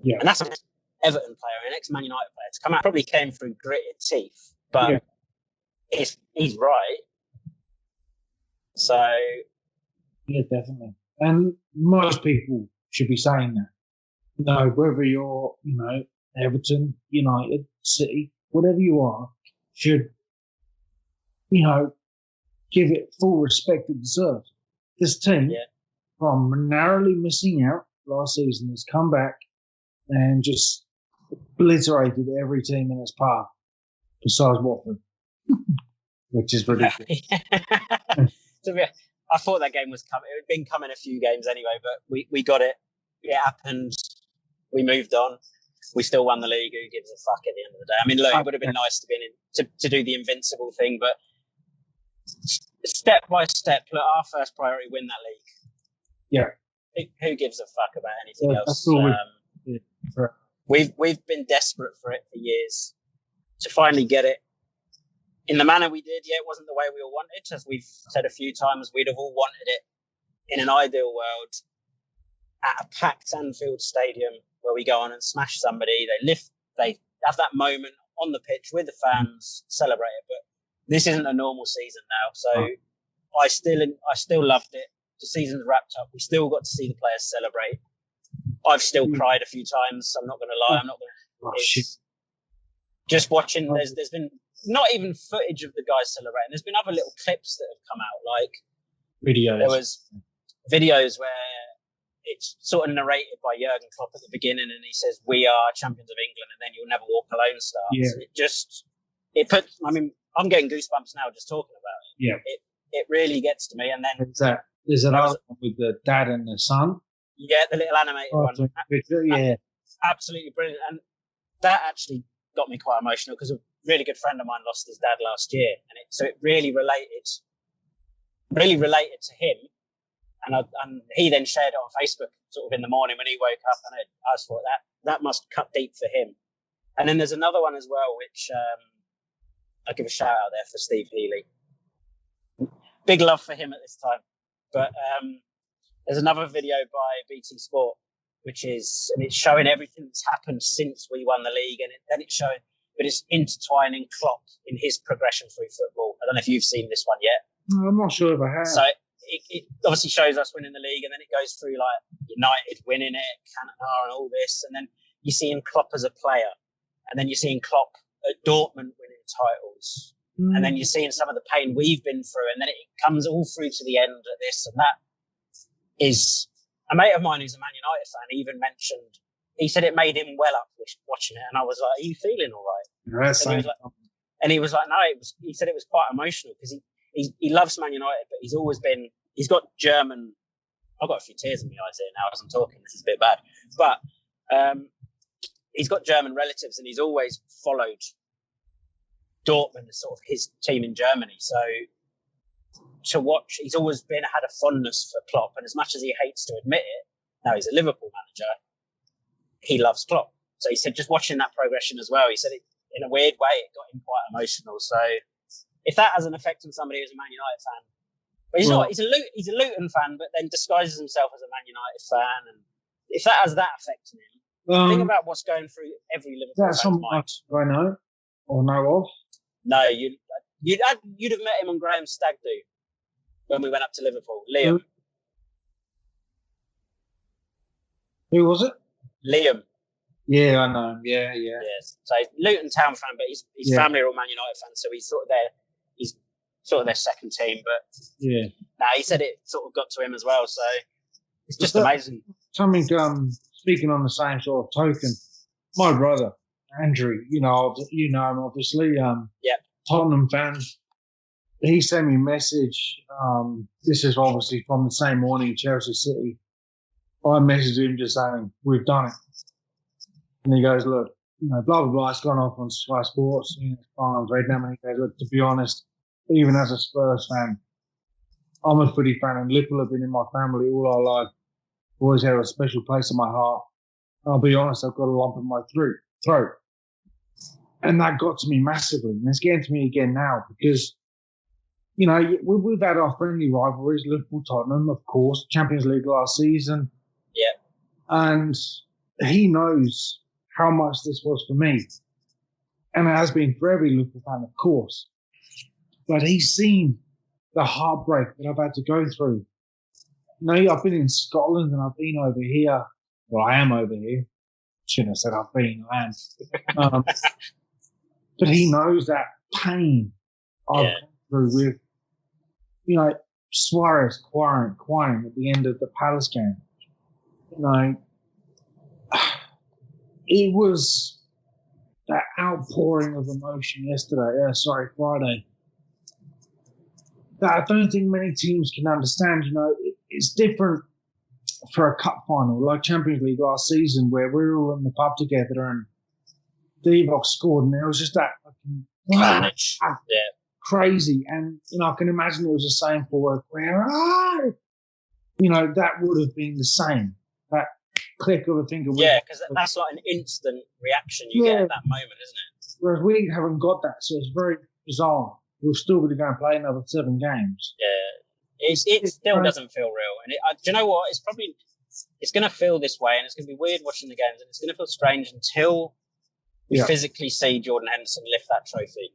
Yeah. And that's an Everton player, an ex-Man United player, to come out. Probably came through gritted teeth, but he's right. So... yeah, definitely. And most people should be saying that. No, whether you're, Everton, United, City, whatever you are, should, give it full respect it deserves. This team, from narrowly missing out last season, has come back and just obliterated every team in its path, besides Watford, which is ridiculous. I thought that game was coming. It had been coming a few games anyway, but we got it. It happened. We moved on. We still won the league. Who gives a fuck at the end of the day? I mean, look, it would have been nice to be to do the invincible thing, but step by step, look, our first priority, win that league. Yeah. Who gives a fuck about anything else? That's all we've been desperate for it for years to finally get it. In the manner we did, it wasn't the way we all wanted. As we've said a few times, we'd have all wanted it in an ideal world at a packed Anfield Stadium where we go on and smash somebody. They have that moment on the pitch with the fans, celebrate it. But this isn't a normal season now. So I still loved it. The season's wrapped up. We still got to see the players celebrate. I've still cried a few times. I'm not going to lie. I'm not going to. Just watching, there's been not even footage of the guys celebrating. There's been other little clips that have come out, like videos. There was videos where it's sort of narrated by Jurgen Klopp at the beginning, and he says, "We are champions of England," and then "You'll never walk alone" starts. Yeah. I mean, I'm getting goosebumps now just talking about it. Yeah. It really gets to me. And then there's another one with the dad and the son. Yeah, the little animated one. Yeah. Absolutely brilliant. And that actually got me quite emotional because a really good friend of mine lost his dad last year, and it really related to him. And he then shared it on Facebook sort of in the morning when he woke up, and I just thought that must cut deep for him. And then there's another one as well, which I'll give a shout out there for Steve Healy. Big love for him at this time. But there's another video by BT Sport, and it's showing everything that's happened since we won the league, and then it's showing, but it's intertwining Klopp in his progression through football. I don't know if you've seen this one yet. No, I'm not sure if I have. So it obviously shows us winning the league, and then it goes through like United winning it, Cantona and all this, and then you're seeing Klopp as a player, and then you're seeing Klopp at Dortmund winning titles, and then you're seeing some of the pain we've been through, and then it comes all through to the end of this, and that is a mate of mine who's a Man United fan even mentioned. He said it made him well up watching it, and I was like, "Are you feeling all right?" And he was like, "No." He said it was quite emotional because he loves Man United, but he's got German. I've got a few tears in my eyes here now as I'm talking. This is a bit bad, but he's got German relatives, and he's always followed Dortmund as sort of his team in Germany. So to watch, he's always had a fondness for Klopp, and as much as he hates to admit it, now he's a Liverpool manager, he loves Klopp. So he said just watching that progression as well, he said it in a weird way, it got him quite emotional. So if that has an effect on somebody who's a Man United fan, but he's a Luton fan, but then disguises himself as a Man United fan, and if that has that effect on him, think about what's going through every Liverpool fan's mind. I know or know of. No, you'd have met him on Graham's stag do when we went up to Liverpool. Liam. Who was it? Liam. Yeah, I know him. Yeah. Yes. So Luton Town fan, but his family are all Man United fans, so he's sort of their second team. But Yeah. he said it sort of got to him as well. So it's just amazing. Something. Speaking on the same sort of token, my brother Andrew, you know him obviously. Tottenham fan. He sent me a message. This is obviously from the same morning, Chelsea City. I messaged him just saying, "We've done it." And he goes, "Look, blah, blah, blah. It's gone off on Sky Sports. It's fine. I was reading them." And he goes, "Look, to be honest, even as a Spurs fan, I'm a footy fan and Liverpool have been in my family all our life. Always had a special place in my heart. I'll be honest, I've got a lump in my throat. And that got to me massively. And it's getting to me again now because, we've had our friendly rivalries, Liverpool, Tottenham, of course, Champions League last season. Yeah. And he knows how much this was for me. And it has been for every Liverpool fan, of course. But he's seen the heartbreak that I've had to go through. I've been in Scotland and I've been over here. Well, I am over here. Shouldn't have said I've been, I am. But he knows that pain I've gone through with, Suarez crying at the end of the Palace game. It was that outpouring of emotion Friday, that I don't think many teams can understand. It's different for a cup final, like Champions League last season, where we were all in the pub together and Divock scored, and it was just that fucking crazy. And I can imagine it was the same for where that would have been the same. That click of a finger. Yeah, because that's like an instant reaction you get at that moment, isn't it? Whereas we haven't got that, so it's very bizarre. We're still going to go and play another 7 games. Yeah, it still doesn't feel real. And do you know what? It's going to feel this way, and it's going to be weird watching the games, and it's going to feel strange until we physically see Jordan Henderson lift that trophy.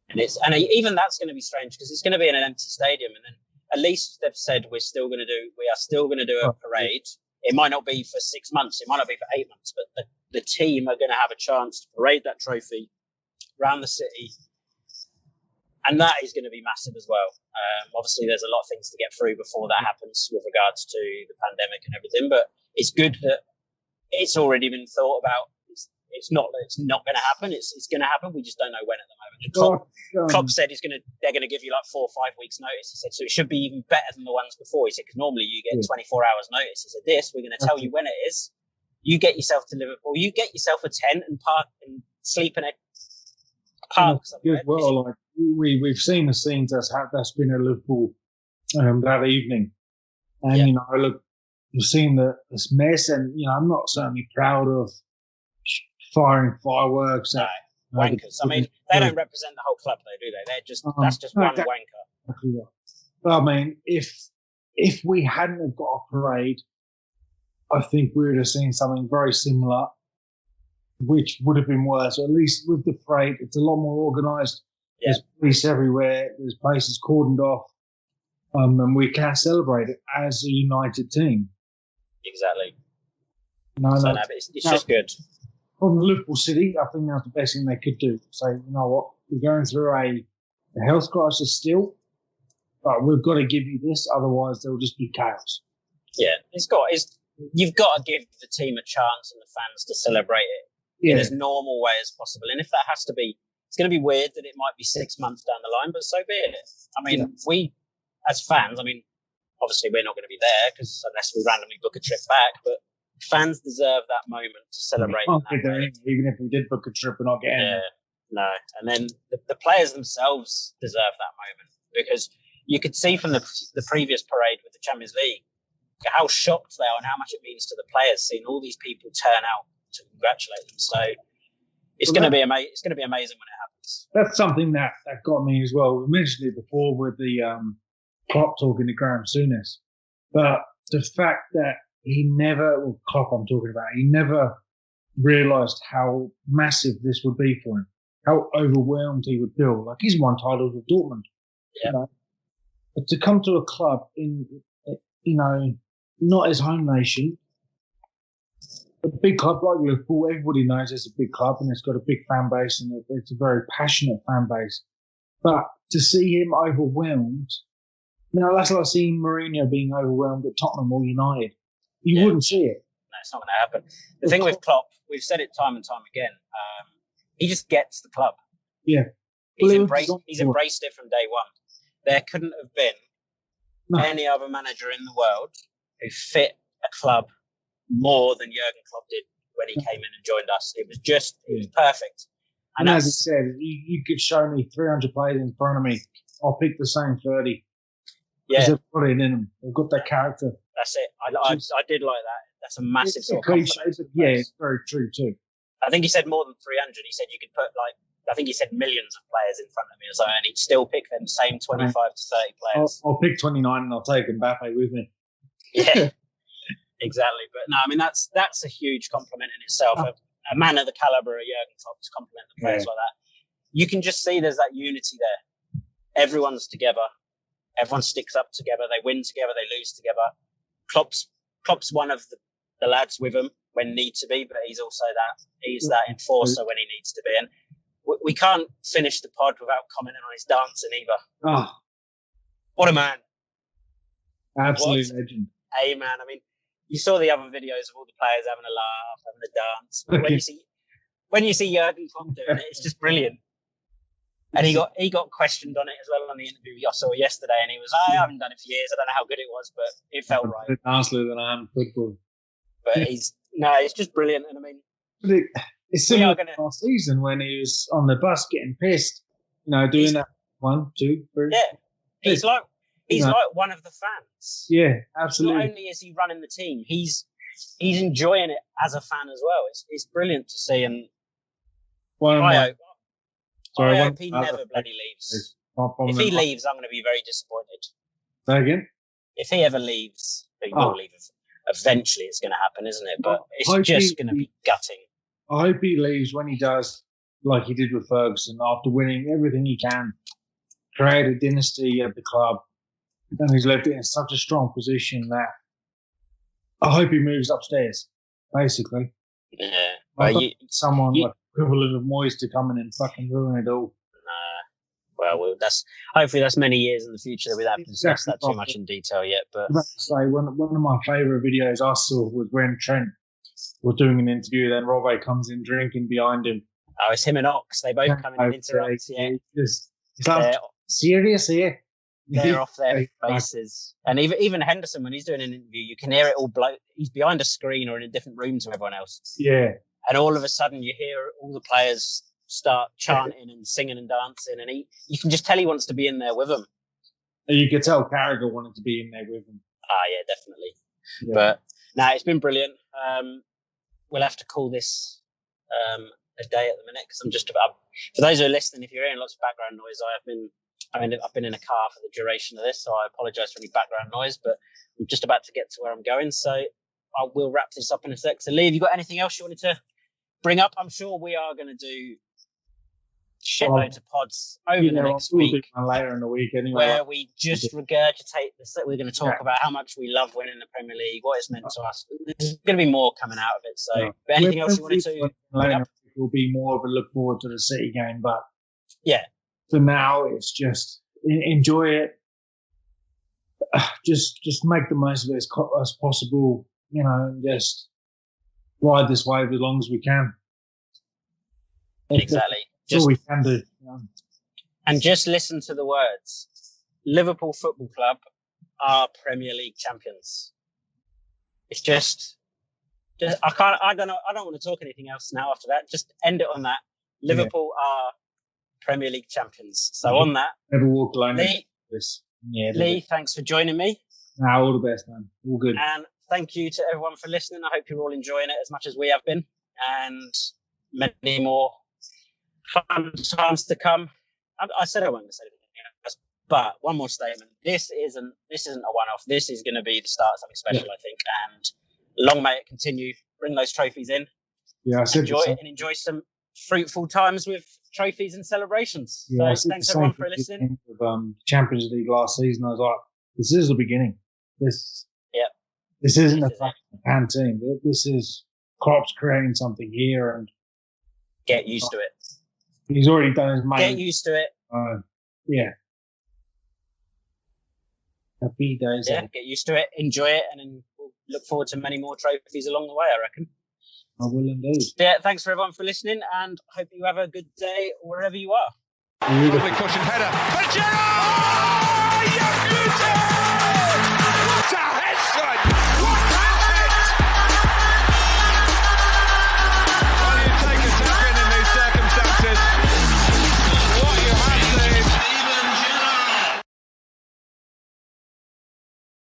And even that's going to be strange because it's going to be in an empty stadium, and then at least they've said we are still going to do a parade. It might not be for 6 months, it might not be for 8 months, but the team are going to have a chance to parade that trophy around the city. And that is going to be massive as well. Obviously, there's a lot of things to get through before that happens with regards to the pandemic and everything. But it's good that it's already been thought about. It's not that it's not going to happen. It's going to happen. We just don't know when at the moment. And Klopp said they're going to give you like 4 or 5 weeks notice. He said, so it should be even better than the ones before. He said, because normally you get 24 hours notice. He said, we're going to tell you when it is. You get yourself to Liverpool. You get yourself a tent and park and sleep in a park somewhere. As well, like we've seen the scenes that's been at Liverpool that evening. And, look, we've seen this mess, and, I'm not certainly proud of firing fireworks. Wankers. I mean, they don't represent the whole club, though, do they? They're just that's just one wanker. But I mean, if we hadn't have got a parade, I think we would have seen something very similar, which would have been worse. Or at least with the parade, it's a lot more organised. Yeah. There's police everywhere. There's places cordoned off, and we can celebrate it as a united team. Exactly. No, it's just good. From Liverpool City, I think that's the best thing they could do. Say, you know what, we're going through a health crisis still, but we've got to give you this, otherwise there will just be chaos. Yeah, you've got to give the team a chance and the fans to celebrate it in as normal way as possible. And if that has to be, it's going to be weird that it might be 6 months down the line, but so be it. I mean, we as fans, obviously we're not going to be there because unless we randomly book a trip back, but fans deserve that moment to celebrate. Even if we did book a trip, we're not getting it. No. And then the players themselves deserve that moment because you could see from the previous parade with the Champions League how shocked they are and how much it means to the players seeing all these people turn out to congratulate them. So it's going to be amazing. It's going to be amazing when it happens. That's something that got me as well. We mentioned it before with the Klopp talking to Graham Souness, but the fact that he never realised how massive this would be for him, how overwhelmed he would feel. Like he's won titles with Dortmund, but to come to a club in, not his home nation, a big club like Liverpool, everybody knows it's a big club and it's got a big fan base and it's a very passionate fan base. But to see him overwhelmed, that's like seeing Mourinho being overwhelmed at Tottenham or United. You wouldn't see it. No, it's not going to happen. The thing with Klopp, we've said it time and time again, he just gets the club. Yeah. He's embraced it from day one. There couldn't have been any other manager in the world who fit a club more than Jurgen Klopp did when he came in and joined us. It was perfect. And as I said, you could show me 300 players in front of me. I'll pick the same 30. Yeah. Because they've got it in them. They've got that character. That's it. I did like that. That's a massive sort of cliche, but yeah, it's very true too. I think he said more than 300. He said you could put I think he said millions of players in front of me or something, and he'd still pick them same 25 to 30 players. I'll pick 29 and I'll take Mbappe with me. Yeah, exactly. But no, I mean, that's a huge compliment in itself. A man of the calibre of Jurgen Klopp to compliment the players like that. You can just see there's that unity there. Everyone's together. Everyone sticks up together. They win together. They lose together. Klopp's one of the lads with him when need to be, but he's also that enforcer when he needs to be. And we can't finish the pod without commenting on his dancing either. Oh, what a man! Absolute legend. Hey man, I mean, you saw the other videos of all the players having a laugh, having a dance. But when you see Jurgen Klopp doing it, it's just brilliant. And he got questioned on it as well on the interview I saw yesterday, and he was, I haven't done it for years. I don't know how good it was, but it felt right. Nicer than I am football. But it's just brilliant. And I mean, it's similar to last season when he was on the bus getting pissed, doing that 1, 2, 3. Yeah, he's like one of the fans. Yeah, absolutely. Not only is he running the team, he's enjoying it as a fan as well. It's brilliant to see, and I hope he never bloody leaves. If he leaves, I'm going to be very disappointed. Say again? If he ever leaves, he will leave. Eventually, it's going to happen, isn't it? But it's just going to be gutting. I hope he leaves when he does, like he did with Ferguson, after winning everything he can, create a dynasty at the club, and he's left it in such a strong position that I hope he moves upstairs, basically. Yeah. Someone like equivalent of Moyes to come in and fucking ruin it all. Well, hopefully that's many years in the future that we don't have to discuss that too much in detail yet. But I was about to say, one of my favourite videos I saw was when Trent was doing an interview, then Robbo comes in drinking behind him. Oh, it's him and Ox. They both come in and interact. Yeah. It's like, serious here? They're off their faces. And even Henderson, when he's doing an interview, you can hear it all blow. He's behind a screen or in a different room to everyone else. Yeah. And all of a sudden you hear all the players start chanting and singing and dancing, and you can just tell he wants to be in there with them. And you could tell Carragher wanted to be in there with them. Yeah, definitely. Yeah. But it's been brilliant. We'll have to call this a day at the minute because I'm just about. For those who are listening, if you're hearing lots of background noise, I've been in a car for the duration of this, so I apologise for any background noise. But I'm just about to get to where I'm going, so I will wrap this up in a sec. So, Lee, have you got anything else you wanted to bring up? I'm sure we are going to do shitloads of pods over the next week. Later in the week, anyway. Where we just regurgitate this. We're going to talk about how much we love winning the Premier League, what it's meant to us. There's going to be more coming out of it. So, but anything else you wanted to bring up? It will be more of a look forward to the City game, but yeah, for now it's just enjoy it. Just make the most of it as possible, and just ride this wave as long as we can. Exactly. That's all we can do. And just listen to the words. Liverpool Football Club are Premier League champions. It's just I don't want to talk anything else now after that. Just end it on that. Liverpool are Premier League champions. So on that, never walk alone. Lee, thanks for joining me. All the best, man. All good. And thank you to everyone for listening. I hope you're all enjoying it as much as we have been, and many more fun times to come. I said I wasn't going to say anything else, but one more statement. This isn't a one-off. This is going to be the start of something special, I think. And long may it continue. Bring those trophies in. Yeah, I said enjoy it and enjoy some fruitful times with trophies and celebrations. Yeah, so thanks everyone for listening. Of Champions League last season, I was like, this is the beginning. This isn't a pan team. This is Klopp's creating something here, and Get used to it. he's already done his main. Get used to it. Yeah. Happy days. Yeah, get used to it, enjoy it, and then we'll look forward to many more trophies along the way, I reckon. I will indeed. Yeah, thanks for everyone for listening, and hope you have a good day wherever you are. Lovely cushion header. Pajero!